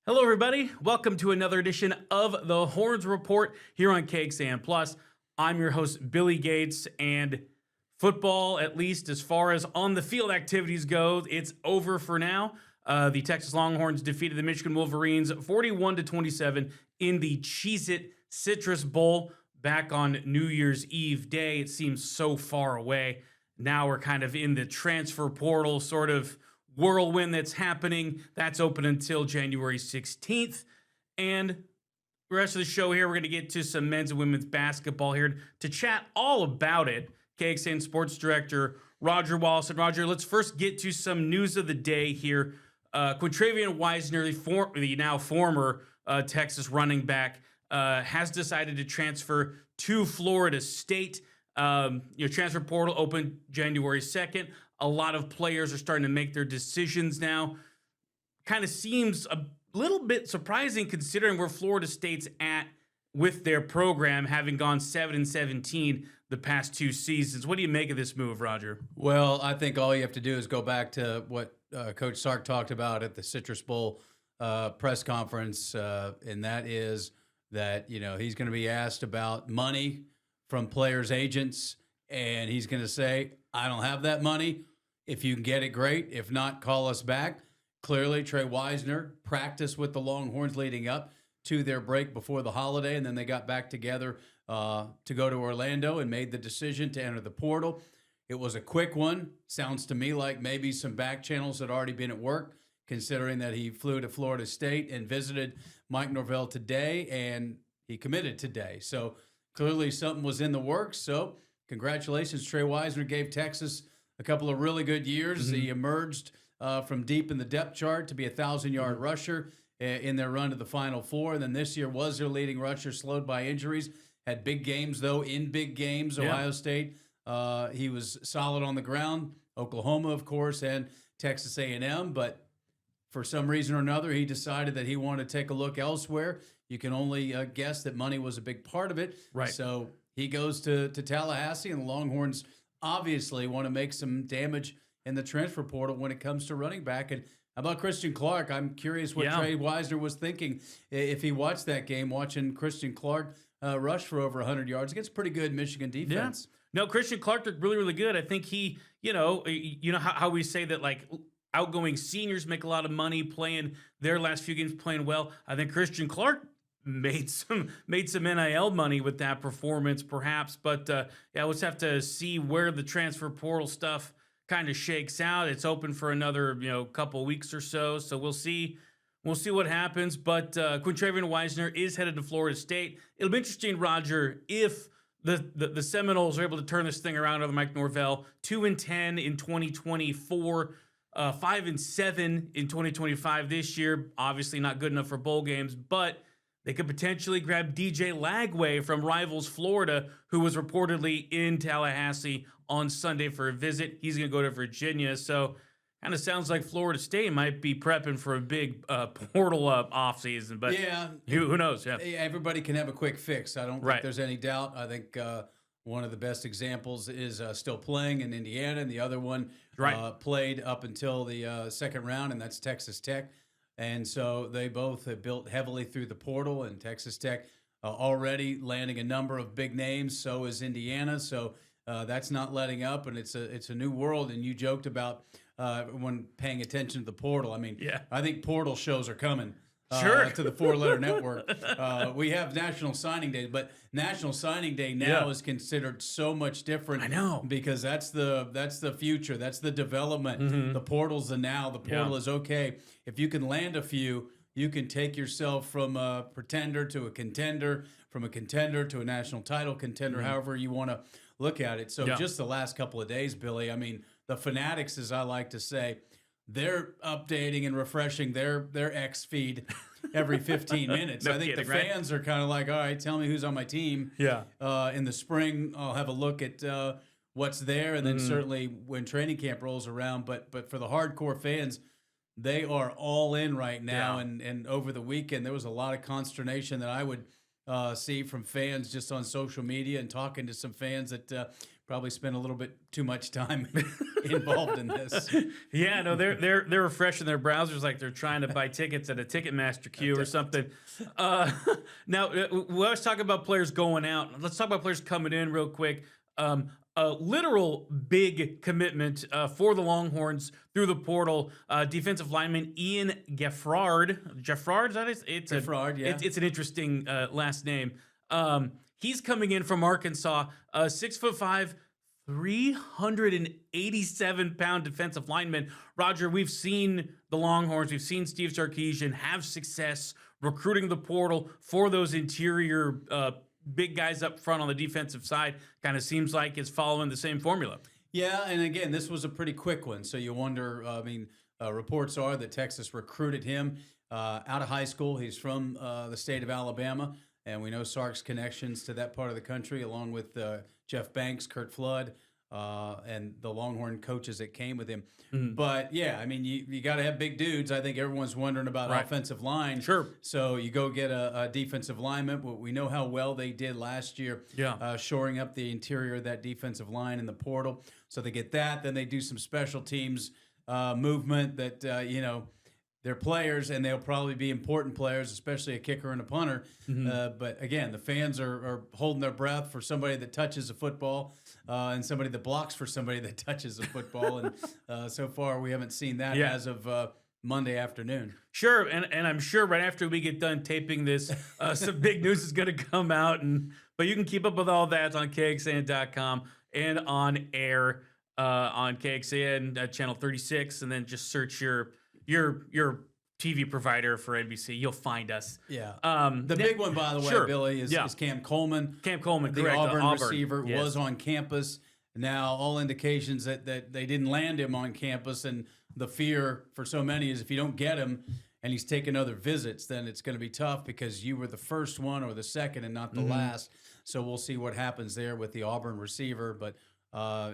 Hello, everybody. Welcome to another edition of the Horns Report here on KXAN Plus. I'm your host, Billy Gates, and football, at least as far as on the field activities go, it's over for now. The Texas Longhorns defeated the Michigan Wolverines 41-27 in the Cheez-It Citrus Bowl back on New Year's Eve day. It seems so far away. Now we're kind of in the transfer portal sort of whirlwind that's happening. That's open until January 16th. And the rest of the show here, we're going to get to some men's and women's basketball here to chat all about it. KXAN Sports Director Roger Wallace. And Roger, let's first get to some news of the day here. Quintravian Wisner, the now former Texas running back, has decided to transfer to Florida State. Your transfer portal opened January 2nd. A lot of players are starting to make their decisions now. Kind of seems a little bit surprising considering where Florida State's at with their program, having gone 7-17 the past two seasons. What do you make of this move, Roger? Well, I think all you have to do is go back to what Coach Sark talked about at the Citrus Bowl press conference, and that is that, you know, he's going to be asked about money from players' agents, and he's going to say, I don't have that money. If you can get it, great. If not, call us back. Clearly, Trey Wisner practiced with the Longhorns leading up to their break before the holiday, and then they got back together to go to Orlando and made the decision to enter the portal. It was a quick one. Sounds to me like maybe some back channels had already been at work, considering that he flew to Florida State and visited Mike Norvell today, and he committed today. So clearly something was in the works. So congratulations, Trey Wisner gave Texas a couple of really good years. Mm-hmm. He emerged from deep in the depth chart to be a 1,000-yard rusher in their run to the Final Four. And then this year was their leading rusher, slowed by injuries. Had big games, though, in big games. Ohio State, he was solid on the ground. Oklahoma, of course, and Texas A&M. But for some reason or another, he decided that he wanted to take a look elsewhere. You can only guess that money was a big part of it. Right. So he goes to Tallahassee, and the Longhorns obviously want to make some damage in the transfer portal when it comes to running back. And how about Christian Clark? I'm curious what Trey Wisner was thinking if he watched that game, watching Christian Clark rush for over 100 yards against pretty good Michigan defense. Yeah. No, Christian Clark looked really, really good. I think he, you know how we say that, like, outgoing seniors make a lot of money playing their last few games playing well. I think Christian Clark made some NIL money with that performance, perhaps. But let's have to see where the transfer portal stuff kind of shakes out. It's open for another couple weeks or so, so we'll see what happens. But Quintravian Wisner is headed to Florida State. It'll be interesting, Roger, if the Seminoles are able to turn this thing around under Mike Norvell. 2-10 in 2024. 5-7 in 2025 this year. Obviously not good enough for bowl games, but they could potentially grab DJ Lagway from rivals Florida, who was reportedly in Tallahassee on Sunday for a visit. He's going to go to Virginia. So kind of sounds like Florida State might be prepping for a big portal offseason. But who knows? Yeah. Everybody can have a quick fix. I don't think there's any doubt. I think one of the best examples is still playing in Indiana, and the other one played up until the second round, and that's Texas Tech. And so they both have built heavily through the portal, and Texas Tech already landing a number of big names. So is Indiana. So that's not letting up, and it's a new world. And you joked about when paying attention to the portal. I mean, I think portal shows are coming. To the four-letter network. We have National Signing Day, but National Signing Day now is considered so much different. I know. Because that's the future. That's the development. Mm-hmm. The portal's the now. The portal is okay. If you can land a few, you can take yourself from a pretender to a contender, from a contender to a national title contender, however you want to look at it. So just the last couple of days, Billy, I mean, the Fanatics, as I like to say, they're updating and refreshing their X feed every 15 minutes. I think the fans are kind of like, all right, tell me who's on my team. Yeah. In the spring, I'll have a look at what's there, and then certainly when training camp rolls around. But for the hardcore fans, they are all in right now. And over the weekend, there was a lot of consternation that I would see from fans just on social media and talking to some fans that probably spend a little bit too much time involved in this. Yeah, no, they're refreshing their browsers like they're trying to buy tickets at a Ticketmaster queue or something. Now, we always talk about players going out. Let's talk about players coming in real quick. A literal big commitment for the Longhorns through the portal. Defensive lineman Ian Geffrard. Geffrard, is that it? Geffrard, yeah. It's an interesting last name. He's coming in from Arkansas, 6'5", 387-pound defensive lineman. Roger, we've seen the Longhorns, we've seen Steve Sarkisian have success recruiting the portal for those interior big guys up front on the defensive side. Kind of seems like it's following the same formula. Yeah, and again, this was a pretty quick one. So you wonder, reports are that Texas recruited him out of high school. He's from the state of Alabama, and we know Sark's connections to that part of the country, along with Jeff Banks, Kurt Flood, and the Longhorn coaches that came with him. But yeah, I mean, you got to have big dudes. I think everyone's wondering about offensive line. Sure. So you go get a defensive lineman. But we know how well they did last year, shoring up the interior of that defensive line in the portal. So they get that. Then they do some special teams movement that they're players, and they'll probably be important players, especially a kicker and a punter. But again, the fans are holding their breath for somebody that touches a football and somebody that blocks for somebody that touches a football. And so far, we haven't seen that as of Monday afternoon. Sure, and I'm sure right after we get done taping this, some big news is going to come out. But you can keep up with all that on KXAN.com and on air on KXAN channel 36, and then just search your TV provider for NBC. You'll find us. Yeah. The big one, by the way, Billy, is Cam Coleman. Cam Coleman, the correct. Auburn receiver, was on campus. Now, all indications that they didn't land him on campus, and the fear for so many is if you don't get him and he's taking other visits, then it's going to be tough because you were the first one or the second and not the last. So we'll see what happens there with the Auburn receiver. But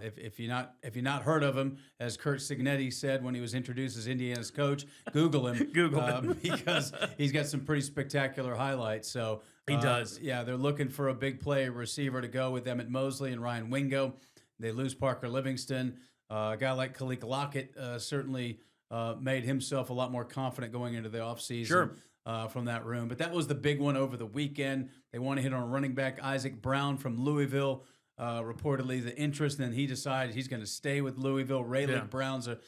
if you're not heard of him, as Kurt Signetti said when he was introduced as Indiana's coach, Google him. Google him because he's got some pretty spectacular highlights. So he does. Yeah, they're looking for a big play receiver to go with Emmett Mosley and Ryan Wingo. They lose Parker Livingston. A guy like Khalil Lockett certainly made himself a lot more confident going into the offseason from that room. But that was the big one over the weekend. They want to hit on running back Isaac Brown from Louisville. Reportedly the interest, and then he decided he's going to stay with Louisville. Rayleigh Brown's a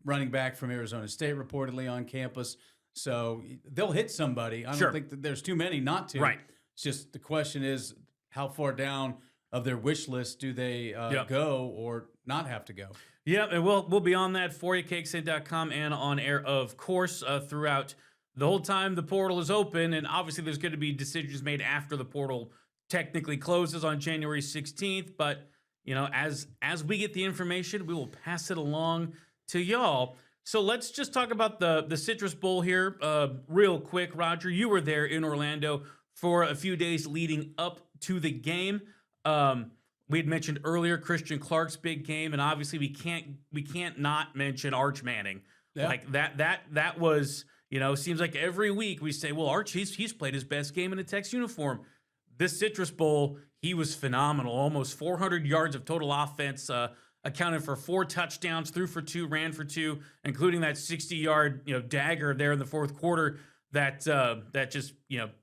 running back from Arizona State, reportedly on campus. So they'll hit somebody. I don't think that there's too many not to. Right. It's just the question is how far down of their wish list do they go or not have to go? Yeah, and we'll be on that for you, KXAN.com, and on air, of course, throughout the whole time the portal is open. And obviously there's going to be decisions made after the portal technically closes on January 16th. But, as we get the information, we will pass it along to y'all. So let's just talk about the Citrus Bowl here real quick. Roger, you were there in Orlando for a few days leading up to the game. We had mentioned earlier Christian Clark's big game, and obviously we can't not mention Arch Manning. Yeah. Like that was, seems like every week we say, well, Arch, he's played his best game in a Tex uniform. This Citrus Bowl, he was phenomenal. Almost 400 yards of total offense, accounted for 4 touchdowns, threw for 2, ran for 2, including that 60-yard dagger there in the fourth quarter that just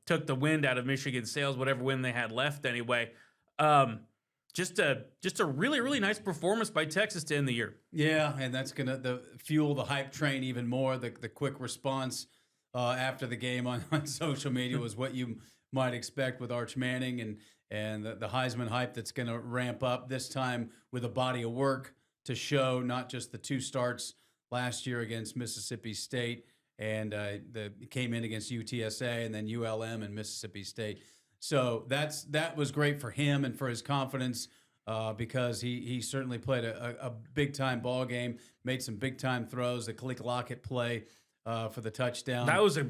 took the wind out of Michigan's sails, whatever win they had left anyway. Just a really, really nice performance by Texas to end the year. Yeah, and that's gonna fuel the hype train even more. The quick response after the game on social media was what you might expect with Arch Manning, and the Heisman hype that's going to ramp up this time with a body of work to show, not just the 2 starts last year against Mississippi State and came in against UTSA and then ULM and Mississippi State. So that was great for him and for his confidence because he certainly played a big time ball game, made some big time throws. The Khalil Lockett play for the touchdown. That was a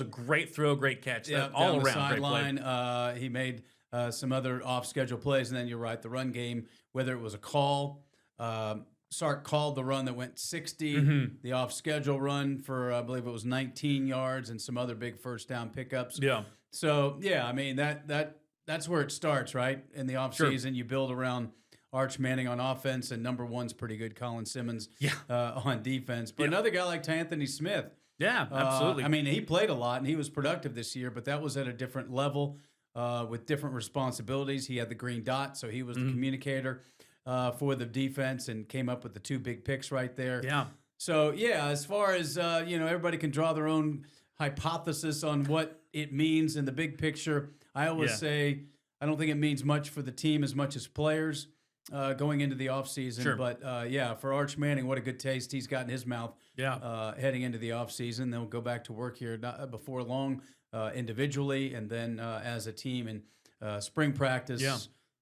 great throw, great catch. Yeah, all down around the sideline. He made some other off schedule plays, and then you're right, the run game. Whether it was a call, Sark called the run that went 60, the off schedule run for I believe it was 19 yards, and some other big first down pickups. Yeah. So yeah, I mean that's where it starts, right? In the offseason, you build around Arch Manning on offense, and number one's pretty good, Colin Simmons, on defense. But another guy like Anthony Smith, absolutely. I mean, he played a lot and he was productive this year, but that was at a different level with different responsibilities. He had the green dot, so he was the communicator for the defense and came up with the 2 big picks right there. Yeah. So yeah, as far as everybody can draw their own hypothesis on what it means in the big picture. I always say I don't think it means much for the team as much as players going into the offseason. Sure. But for Arch Manning, what a good taste he's got in his mouth heading into the offseason. They'll go back to work here before long individually and then as a team in spring practice. Yeah.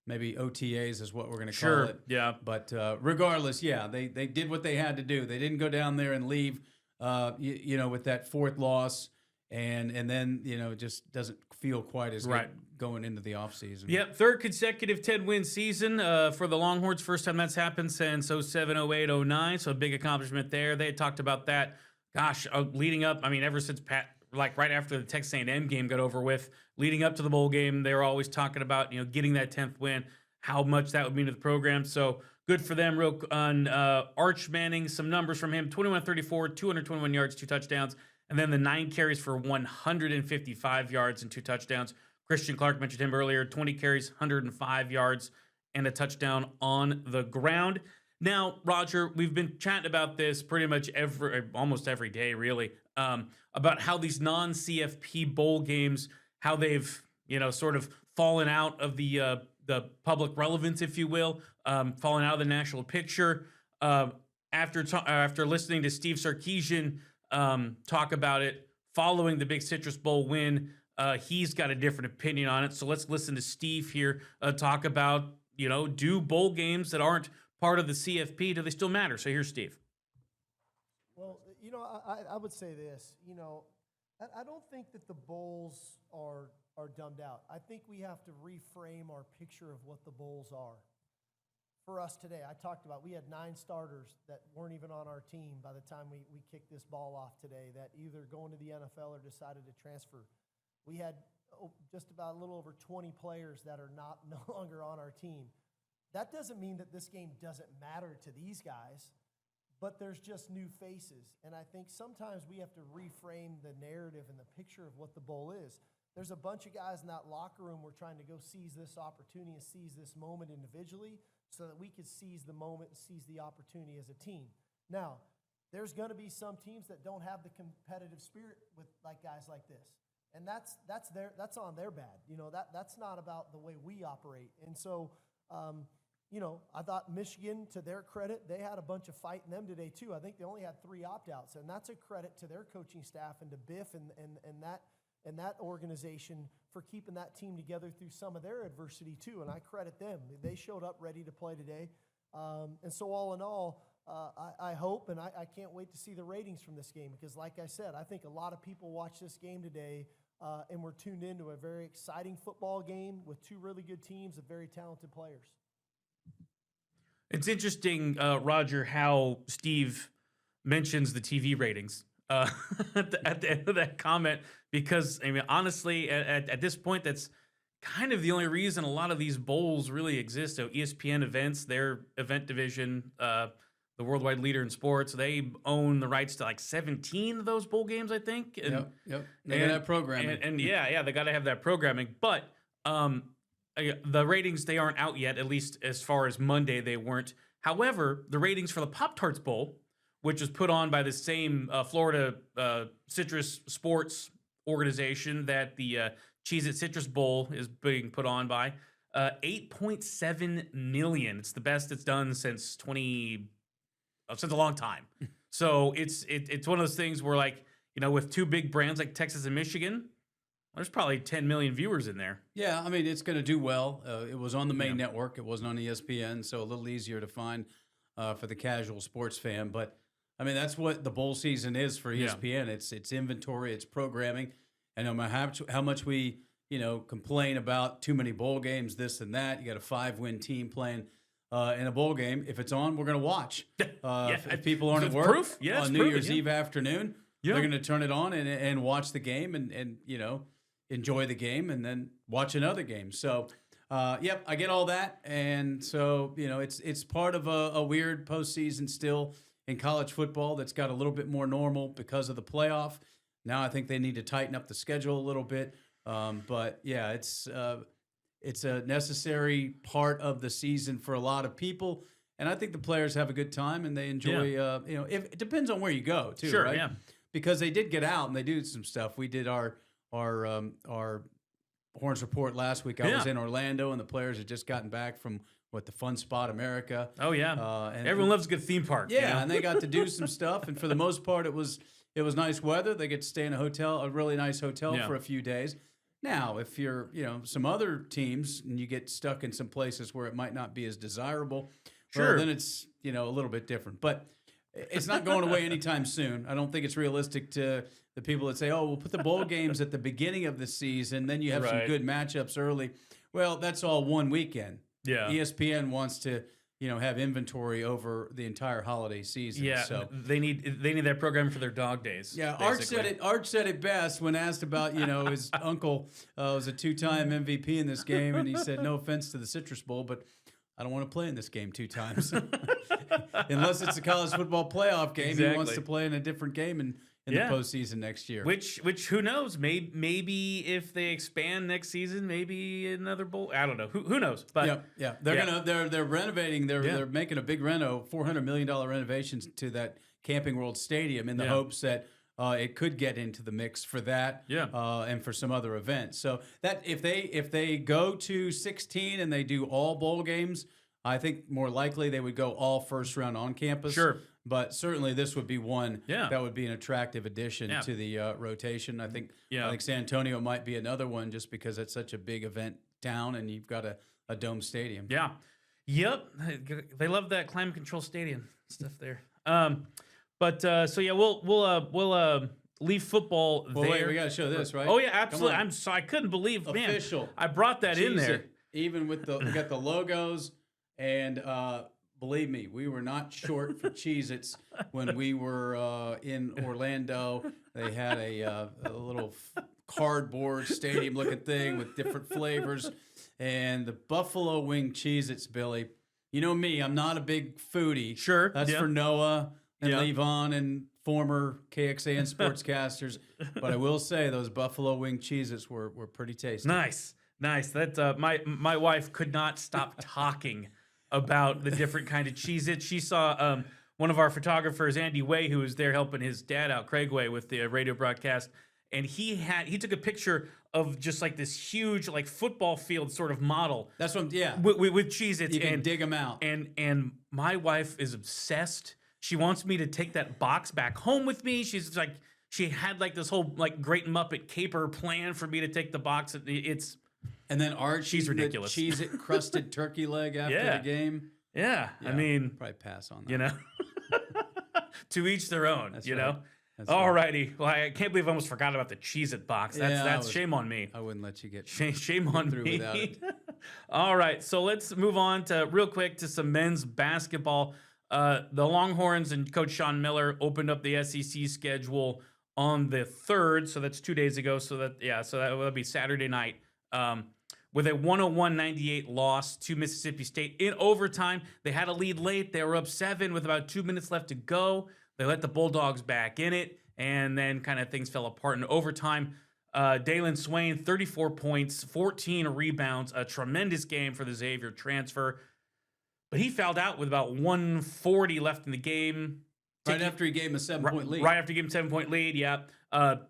Maybe OTAs is what we're going to call it. Yeah. But regardless, they did what they had to do. They didn't go down there and leave, with that 4th loss, and then it just doesn't feel quite as good going into the offseason. Yep, 3rd consecutive 10-win season for the Longhorns. First time that's happened since 07, 08, 09, so a big accomplishment there. They had talked about that, leading up, ever since right after the Texas A&M game got over with, leading up to the bowl game, they were always talking about, getting that 10th win, how much that would mean to the program. So good for them. Real on Arch Manning, some numbers from him: 21-34, 221 yards, 2 touchdowns, and then the 9 carries for 155 yards and 2 touchdowns. Christian Clark mentioned him earlier: 20 carries, 105 yards, and a touchdown on the ground. Now, Roger, we've been chatting about this pretty much almost every day, really, about how these non-CFP bowl games, how they've sort of fallen out of the public relevance, if you will, fallen out of the national picture. After listening to Steve Sarkisian talk about it following the big Citrus Bowl win, he's got a different opinion on it. So let's listen to Steve here talk about, do bowl games that aren't part of the CFP, do they still matter? So here's Steve. Well, I would say this, I don't think that the bowls are dumbed out. I think we have to reframe our picture of what the bowls are. For us today, I talked about, we had 9 starters that weren't even on our team by the time we kicked this ball off today, that either going to the NFL or decided to transfer. We had just about a little over 20 players that are no longer on our team. That doesn't mean that this game doesn't matter to these guys, but there's just new faces. And I think sometimes we have to reframe the narrative and the picture of what the bowl is. There's a bunch of guys in that locker room we're trying to go seize this opportunity and seize this moment individually so that we could seize the moment and seize the opportunity as a team. Now, there's going to be some teams that don't have the competitive spirit with guys like this. And that's on their bad. That's not about the way we operate. And so I thought Michigan, to their credit, they had a bunch of fight in them today too. I think they only had 3 opt-outs, and that's a credit to their coaching staff and to Biff and that organization for keeping that team together through some of their adversity too, and I credit them. They showed up ready to play today. And so all in all, I hope, and I can't wait to see the ratings from this game because, like I said, I think a lot of people watch this game today and we're tuned into a very exciting football game with 2 really good teams of very talented players. It's interesting, Roger, how Steve mentions the TV ratings at the end of that comment, because, honestly, at this point, that's kind of the only reason a lot of these bowls really exist. So ESPN Events, their event division, the worldwide leader in sports, they own the rights to 17 of those bowl games, I think. And, yep. They got that programming. And they got to have that programming. But the ratings, they aren't out yet, at least as far as Monday, they weren't. However, the ratings for the Pop-Tarts Bowl, which was put on by the same Florida Citrus Sports organization that the Cheez-It Citrus Bowl is being put on by, 8.7 million. It's the best it's done since a long time. So it's one of those things where, with 2 big brands like Texas and Michigan, there's probably 10 million viewers in there. Yeah, it's going to do well. It was on the main network. It wasn't on ESPN, so a little easier to find for the casual sports fan. But, that's what the bowl season is for ESPN. Yeah. It's inventory, it's programming. And no matter how much we, complain about too many bowl games, this and that, you got a 5-win team playing in a bowl game. If it's on, we're going to watch. If people aren't at work on New Year's Eve afternoon, they're going to turn it on and watch the game. And enjoy the game and then watch another game. So, yep, I get all that. And so, it's part of a weird postseason still in college football that's got a little bit more normal because of the playoff. Now I think they need to tighten up the schedule a little bit. But yeah, it's a necessary part of the season for a lot of people. And I think the players have a good time and they enjoy, if it depends on where you go too, Sure, right? yeah. Because they did get out and they do some stuff. We did our Horns report last week. I was in Orlando and the players had just gotten back from the Fun Spot America. Oh yeah. And everyone loves a good theme park. Yeah, and they got to do some stuff. And for the most part, it was nice weather. They get to stay in a really nice hotel for a few days. Now, if you're, some other teams and you get stuck in some places where it might not be as desirable, well, then it's, a little bit different. But it's not going away anytime soon. I don't think it's realistic to the people that say, oh, we'll put the bowl games at the beginning of the season, then you have some good matchups early. Well, that's all one weekend. Yeah. ESPN wants to, have inventory over the entire holiday season. Yeah, so they need that program for their dog days. Yeah, basically. Art said it best when asked about, his uncle was a 2-time MVP in this game, and he said, no offense to the Citrus Bowl, but I don't want to play in this game 2 times. Unless it's a college football playoff game, he wants to play in a different game in the postseason next year. Which who knows? Maybe if they expand next season, maybe another bowl. I don't know. Who knows? But they're renovating. They're making a big $400 million renovations to that Camping World Stadium in the hopes that it could get into the mix for that. And for some other events. So that if they go to 16 and they do all bowl games, I think more likely they would go all first round on campus. Sure. But certainly this would be one that would be an attractive addition to the rotation. I think San Antonio might be another one just because it's such a big event town and you've got a dome stadium. Yeah. Yep. They love that climate control stadium stuff there. We'll leave football there. Well, wait, we got to show this, right? Oh yeah, absolutely. I couldn't believe, official. Man, I brought that in there. Even with we got the logos and believe me, we were not short for Cheez-Its when we were in Orlando. They had a little cardboard stadium-looking thing with different flavors. And the buffalo wing Cheez-Its, Billy. You know me, I'm not a big foodie. Sure. That's for Noah and Levon and former KXAN sportscasters. But I will say those buffalo wing Cheez-Its were pretty tasty. Nice. That my wife could not stop talking about the different kind of Cheez-Its. She saw one of our photographers, Andy Way, who was there helping his dad out, Craig Way, with the radio broadcast, and he took a picture of just like this huge like football field sort of model. That's what with Cheez-Its. You can dig them out. And my wife is obsessed. She wants me to take that box back home with me. She's like, she had like this whole like Great Muppet caper plan for me to take the box. And then she's ridiculous. The Cheez-It crusted turkey leg after the game. Yeah, I mean, probably pass on that. To each their own. That's you right. know. That's All right. righty. Well, I can't believe I almost forgot about the Cheez-It box. That's shame on me. I wouldn't let you get shame on through me. without it. All right, so let's move on to real quick to some men's basketball. The Longhorns and Coach Sean Miller opened up the SEC schedule on the 3rd, so that's 2 days ago. So that will be Saturday night. With a 101-98 loss to Mississippi State in overtime. They had a lead late. They were up 7 with about 2 minutes left to go. They let the Bulldogs back in it, and then kind of things fell apart in overtime. Dalen Swain, 34 points, 14 rebounds, a tremendous game for the Xavier transfer. But he fouled out with about 1:40 left in the game. Right after he gave him a 7-point lead. Right after he gave him a 7-point lead, yeah.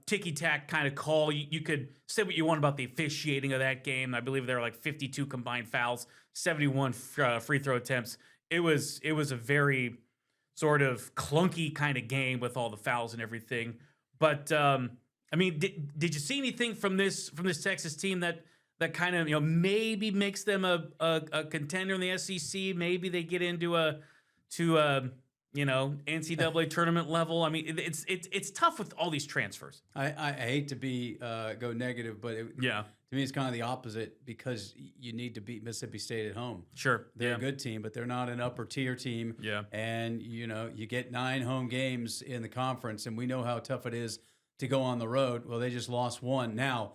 Ticky-tack kind of call. You could say what you want about the officiating of that game. I believe there were like 52 combined fouls, 71 free throw attempts. It was a very sort of clunky kind of game with all the fouls and everything. But I mean, did you see anything from this Texas team that kind of maybe makes them a contender in the SEC? Maybe they get into NCAA tournament level. I mean, it's tough with all these transfers. I hate to go negative, but to me it's kind of the opposite because you need to beat Mississippi State at home. Sure, they're a good team, but they're not an upper tier team. Yeah, and you get 9 home games in the conference, and we know how tough it is to go on the road. Well, they just lost 1. Now,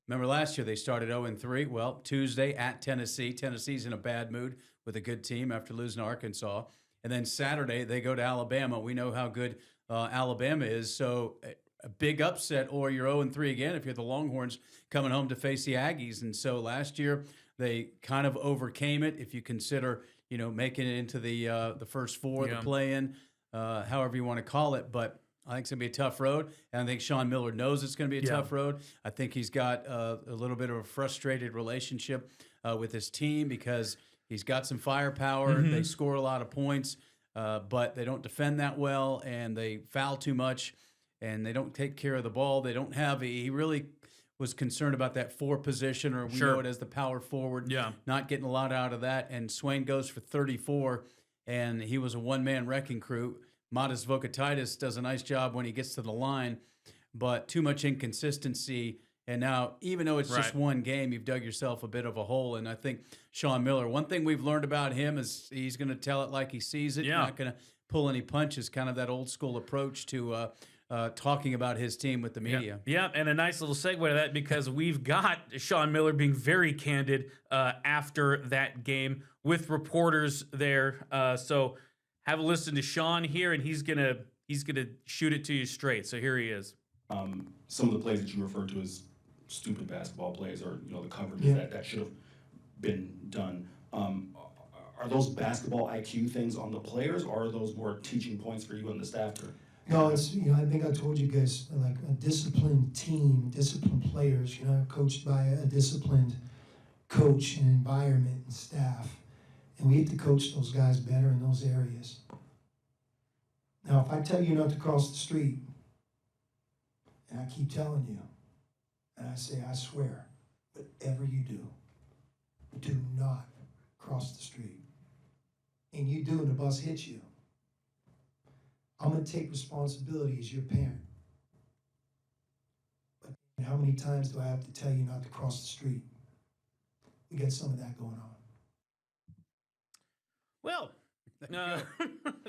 Remember last year they started 0-3. Well, Tuesday at Tennessee. Tennessee's in a bad mood with a good team after losing to Arkansas. And then Saturday they go to Alabama. We know how good Alabama is. So a big upset, or you're 0-3 again if you're the Longhorns coming home to face the Aggies. And so last year they kind of overcame it. If you consider, making it into the first four, the play-in, however you want to call it. But I think it's going to be a tough road, and I think Sean Miller knows it's going to be a tough road. I think he's got a little bit of a frustrated relationship with his team because he's got some firepower. They score a lot of points, but they don't defend that well, and they foul too much, and they don't take care of the ball. They don't have he really was concerned about that 4 position, or we know it as the power forward, not getting a lot out of that. And Swain goes for 34, and he was a one-man wrecking crew. Modest Vokatitis does a nice job when he gets to the line, but too much inconsistency. And now, even though it's just one game, you've dug yourself a bit of a hole. And I think Sean Miller, one thing we've learned about him is he's going to tell it like he sees it, not going to pull any punches, kind of that old school approach to talking about his team with the media. Yeah, and a nice little segue to that because we've got Sean Miller being very candid after that game with reporters there. So have a listen to Sean here, and he's gonna shoot it to you straight. So here he is. Some of the plays that you referred to as stupid basketball plays, or the coverages that should have been done. Are those basketball IQ things on the players, or are those more teaching points for you and the staff? No, it's I think I told you guys, like a disciplined team, disciplined players. Coached by a disciplined coach and environment and staff. And we have to coach those guys better in those areas. Now, if I tell you not to cross the street, and I keep telling you, and I say, I swear, whatever you do not cross the street. And you do, and the bus hits you, I'm going to take responsibility as your parent. But how many times do I have to tell you not to cross the street? We got some of that going on. Well,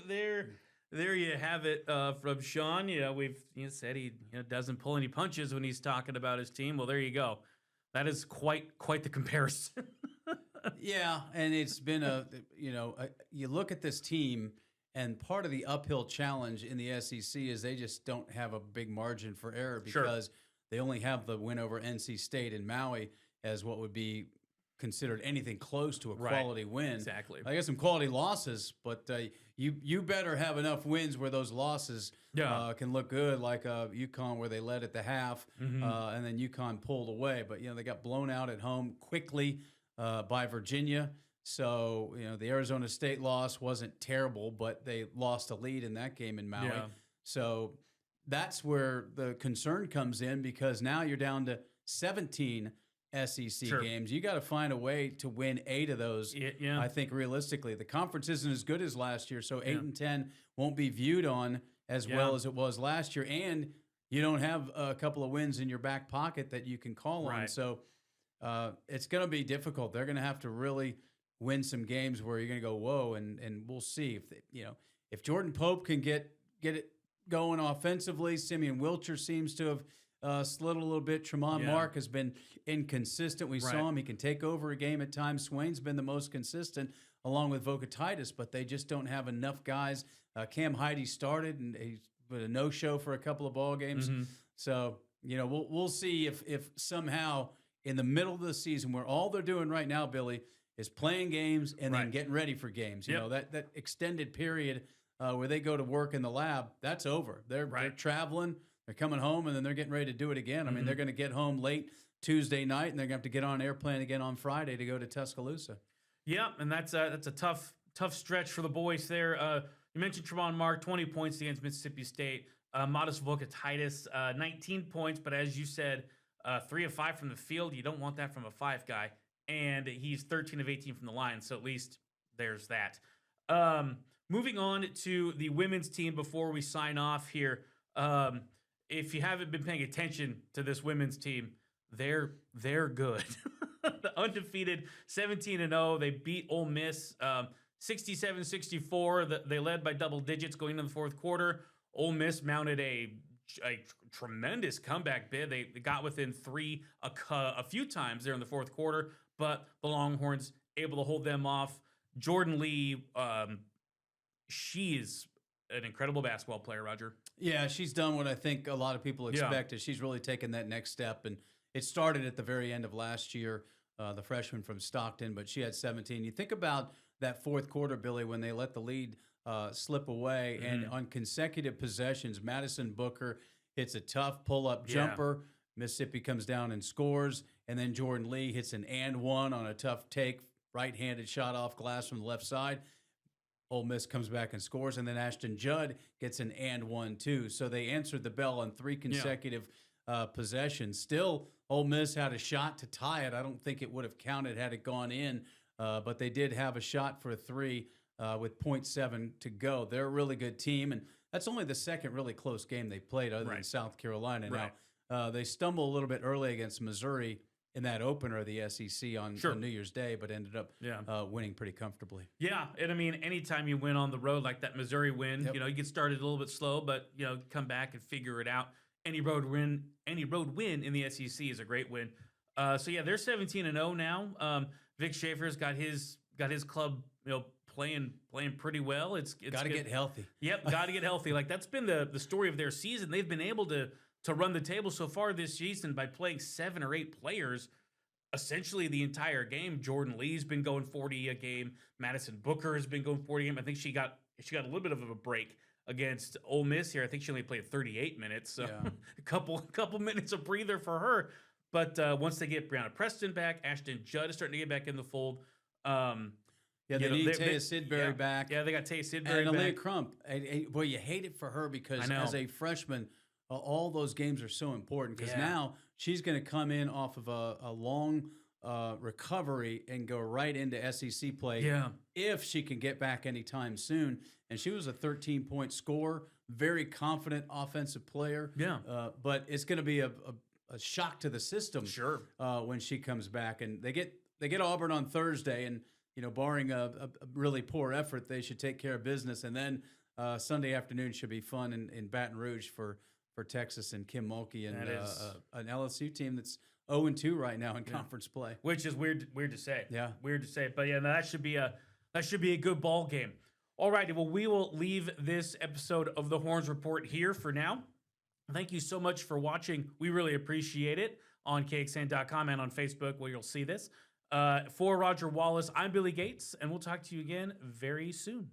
there you have it from Sean. We've said he doesn't pull any punches when he's talking about his team. Well, there you go. That is quite the comparison. Yeah, and it's been you look at this team, and part of the uphill challenge in the SEC is they just don't have a big margin for error because they only have the win over NC State and Maui as what would be considered anything close to a quality win. Exactly. I guess some quality losses, but you better have enough wins where those losses can look good, like UConn where they led at the half, and then UConn pulled away. But they got blown out at home quickly by Virginia. So the Arizona State loss wasn't terrible, but they lost a lead in that game in Maui. So that's where the concern comes in, because now you're down to 17 SEC games. You got to find a way to win 8 of those. I think realistically, the conference isn't as good as last year, so 8 and 10 won't be viewed on as well as it was last year, and you don't have a couple of wins in your back pocket that you can call on. So it's going to be difficult. They're going to have to really win some games where you're going to go whoa, and we'll see if Jordan Pope can get it going offensively. Simeon Wilcher seems to have slid a little bit. Tremont Mark has been inconsistent. We saw him. He can take over a game at times. Swain's been the most consistent along with Vokatitis, but they just don't have enough guys. Cam Heide started, and he's been a no-show for a couple of ball games. So, we'll see if somehow in the middle of the season, where all they're doing right now, Billy, is playing games and then getting ready for games. That extended period where they go to work in the lab, that's over. They're traveling. They're coming home, and then they're getting ready to do it again. I mean, they're going to get home late Tuesday night, and they're going to have to get on an airplane again on Friday to go to Tuscaloosa. Yeah, and that's a tough stretch for the boys there. You mentioned Tremont Mark, 20 points against Mississippi State. Modest Vokatitis, 19 points, but as you said, 3 of 5 from the field. You don't want that from a 5 guy. And he's 13 of 18 from the line, so at least there's that. Moving on to the women's team before we sign off here. If you haven't been paying attention to this women's team, they're good. The undefeated 17-0. They beat Ole Miss 67-64. They led by double digits going into the fourth quarter. Ole Miss mounted a a tremendous comeback bid. They got within 3 a few times there in the fourth quarter, but the Longhorns able to hold them off. Jordan Lee, she is an incredible basketball player, Roger. Yeah, she's done what I think a lot of people expected. She's really taken that next step, and it started at the very end of last year, the freshman from Stockton, but she had 17. You think about that fourth quarter, Billy, when they let the lead slip away, and on consecutive possessions, Madison Booker hits a tough pull-up jumper. Mississippi comes down and scores, and then Jordan Lee hits an and one on a tough take, right-handed shot off glass from the left side. Ole Miss comes back and scores, and then Ashton Judd gets an and one too. So they answered the bell on 3 consecutive possessions. Still, Ole Miss had a shot to tie it. I don't think it would have counted had it gone in, but they did have a shot for a 3 with 0.7 to go. They're a really good team, and that's only the second really close game they played other than South Carolina. Now, they stumbled a little bit early against Missouri in that opener of the SEC on New Year's Day, but ended up winning pretty comfortably. Yeah, and I mean, anytime you win on the road like that Missouri win, you know, you get started a little bit slow, but you know, come back and figure it out. Any road win in the SEC is a great win. So yeah, they're 17-0 now. Vic Schaefer's got his club, you know, playing pretty well. It's got to get healthy. Yep, got to get healthy. Like that's been the story of their season. They've been able to run the table so far this season by playing 7 or 8 players essentially the entire game. Jordan Lee's been going 40 a game. Madison Booker has been going 40 a game. I think she got a little bit of a break against Ole Miss here. I think she only played 38 minutes, so a couple minutes of breather for her. But once they get Brianna Preston back, Ashton Judd is starting to get back in the fold. They need Taya Sidbury back. Yeah, they got Taya Sidbury and back. Aaliyah Crump. Boy, you hate it for her because as a freshman, all those games are so important because now she's going to come in off of a long recovery and go right into SEC play if she can get back anytime soon. And she was a 13-point scorer, very confident offensive player. But it's going to be a shock to the system when she comes back. And they get Auburn on Thursday, and you know, barring a really poor effort, they should take care of business. And then Sunday afternoon should be fun in Baton Rouge for Texas and Kim Mulkey and an LSU team that's 0-2 right now in conference play, which is weird to say. Weird to say, but yeah, no, that should be a good ball game. All right, well, we will leave this episode of the Horns Report here for now. Thank you so much for watching. We really appreciate it on KXAN.com and on Facebook where you'll see this. For Roger Wallace, I'm Billy Gates, and we'll talk to you again very soon.